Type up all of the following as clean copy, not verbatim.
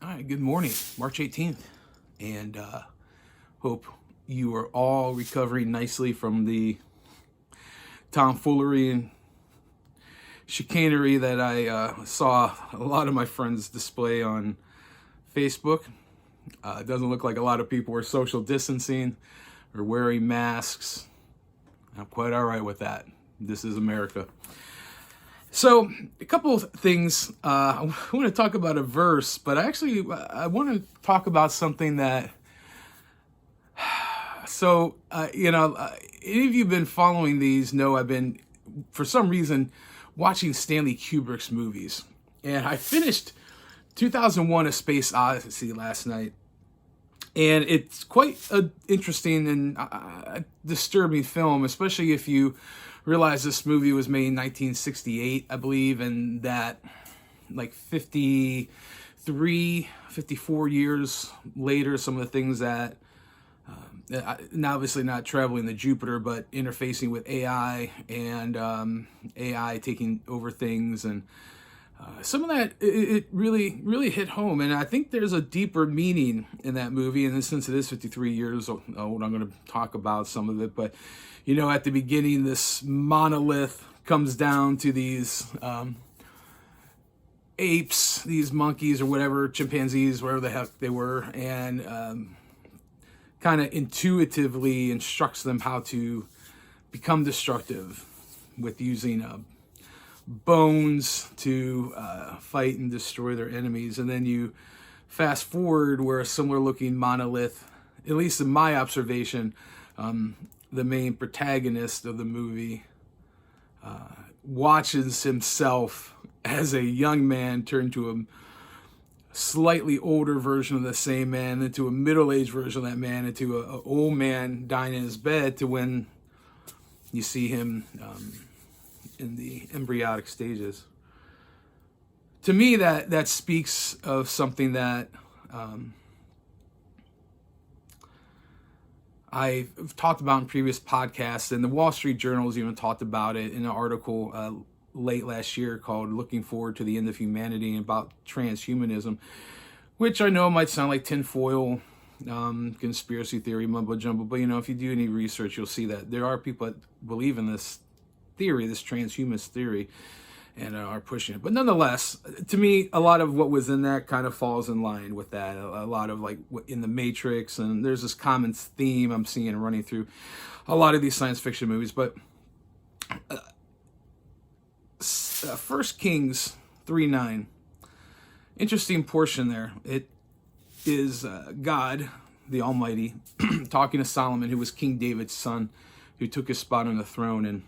All right, good morning, March 18th, and hope you are all recovering nicely from the tomfoolery and chicanery that I saw a lot of my friends display on Facebook. It doesn't look like a lot of people are social distancing or wearing masks. I'm quite all right with that. This is America. So, a couple of things. I want to talk about a verse, but I want to talk about something that. Any of you been following these know I've been, for some reason, watching Stanley Kubrick's movies. And I finished 2001 A Space Odyssey last night. And it's quite an interesting and disturbing film, especially if you realize this movie was made in 1968, I believe, and that like 54 years later, some of the things that, now obviously not traveling to Jupiter, but interfacing with AI and AI taking over things, and some of that, it really hit home. And I think there's a deeper meaning in that movie. And since it is 53 years old, I'm going to talk about some of it. But, at the beginning, this monolith comes down to these apes, these monkeys or whatever, chimpanzees, whatever the heck they were, and kind of intuitively instructs them how to become destructive with using bones to fight and destroy their enemies. And then you fast forward where a similar looking monolith, at least in my observation, the main protagonist of the movie watches himself as a young man turn to a slightly older version of the same man, into a middle-aged version of that man, into an old man dying in his bed, to when you see him in the embryonic stages. To me, that speaks of something that I've talked about in previous podcasts, and the Wall Street Journal's even talked about it in an article late last year called "Looking Forward to the End of Humanity," about transhumanism, which I know might sound like tinfoil conspiracy theory mumbo jumbo, but if you do any research, you'll see that there are people that believe in this theory, this transhumanist theory, and are pushing it. But nonetheless, to me, a lot of what was in that kind of falls in line with that. A lot of like in the Matrix, and there's this common theme I'm seeing running through a lot of these science fiction movies. But 1 Kings 3:9, interesting portion there. It is God, the Almighty, talking to Solomon, who was King David's son, who took his spot on the throne. And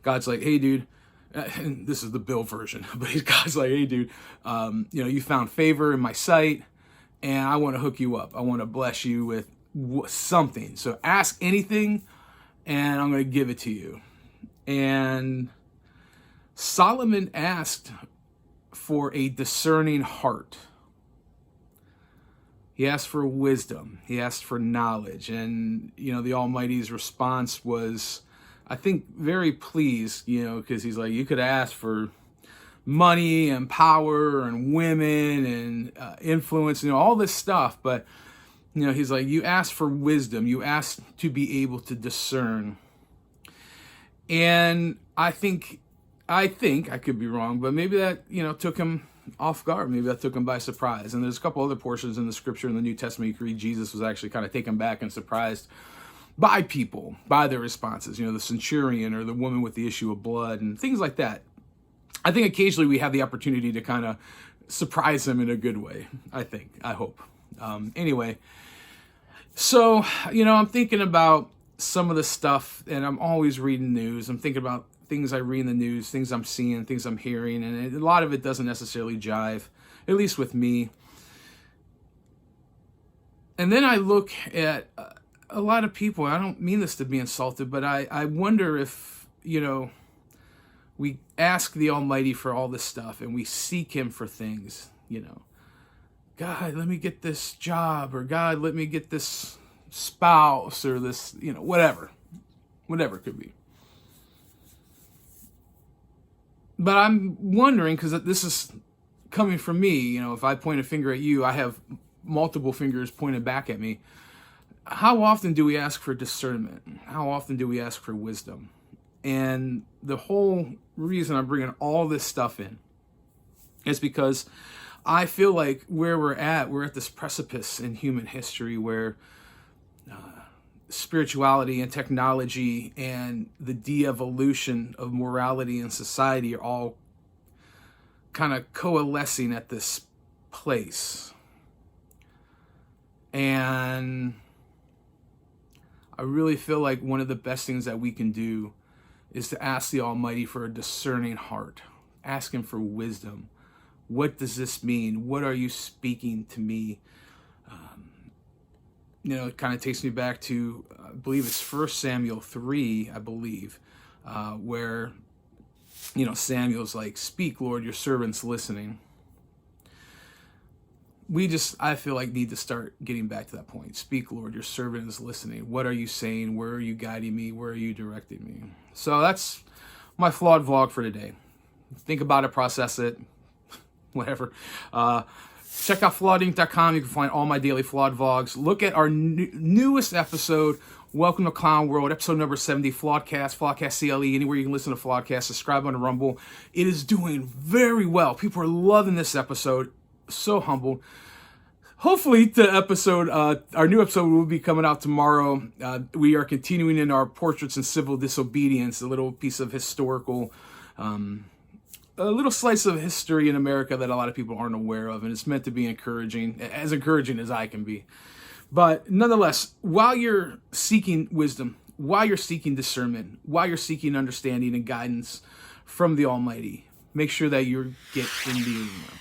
God's like, hey, dude, and this is the Bill version, but God's like, hey, dude, you found favor in my sight, and I want to hook you up. I want to bless you with something. So ask anything, and I'm going to give it to you. And Solomon asked for a discerning heart. He asked for wisdom. He asked for knowledge. And, the Almighty's response was, I think, very pleased, because he's like, you could ask for money and power and women and influence, all this stuff. But, he's like, you asked for wisdom. You asked to be able to discern. And I think I could be wrong, but maybe that, took him off guard. Maybe that took him by surprise. And there's a couple other portions in the scripture in the New Testament you can read. Jesus was actually kind of taken back and surprised by people, by their responses. The centurion or the woman with the issue of blood and things like that. I think occasionally we have the opportunity to kind of surprise them in a good way. I hope. Anyway, so, I'm thinking about some of the stuff, and I'm always reading news. I'm thinking about things I read in the news, things I'm seeing, things I'm hearing, and a lot of it doesn't necessarily jive, at least with me. And then I look at a lot of people. I don't mean this to be insulted, but I wonder if, we ask the Almighty for all this stuff, and we seek Him for things, God, let me get this job, or God, let me get this spouse, or this, whatever it could be. But I'm wondering, because this is coming from me, you know, if I point a finger at you, I have multiple fingers pointed back at me. How often do we ask for discernment? How often do we ask for wisdom? And the whole reason I'm bringing all this stuff in is because I feel like where we're at this precipice in human history where spirituality and technology and the de-evolution of morality and society are all kind of coalescing at this place. And I really feel like one of the best things that we can do is to ask the Almighty for a discerning heart. Ask Him for wisdom. What does this mean? What are you speaking to me? You know, it kind of takes me back to, I believe it's 1 Samuel 3, I believe, where, you know, Samuel's like, speak, Lord, your servant's listening. I feel like need to start getting back to that point. Speak, Lord, your servant is listening. What are you saying? Where are you guiding me? Where are you directing me? So that's my flawed vlog for today. Think about it, process it, whatever. Check out flawedinc.com. You can find all my daily flawed vlogs. Look at our newest episode, Welcome to Clown World, episode number 70, Flawedcast CLE, anywhere you can listen to Flawedcast. Subscribe on Rumble. It is doing very well. People are loving this episode. So humbled. Hopefully our new episode will be coming out tomorrow. We are continuing in our Portraits and Civil Disobedience, a little piece of historical, a little slice of history in America that a lot of people aren't aware of, and it's meant to be encouraging as I can be. But nonetheless, while you're seeking wisdom, while you're seeking discernment, while you're seeking understanding and guidance from the Almighty, make sure that you get in the arena.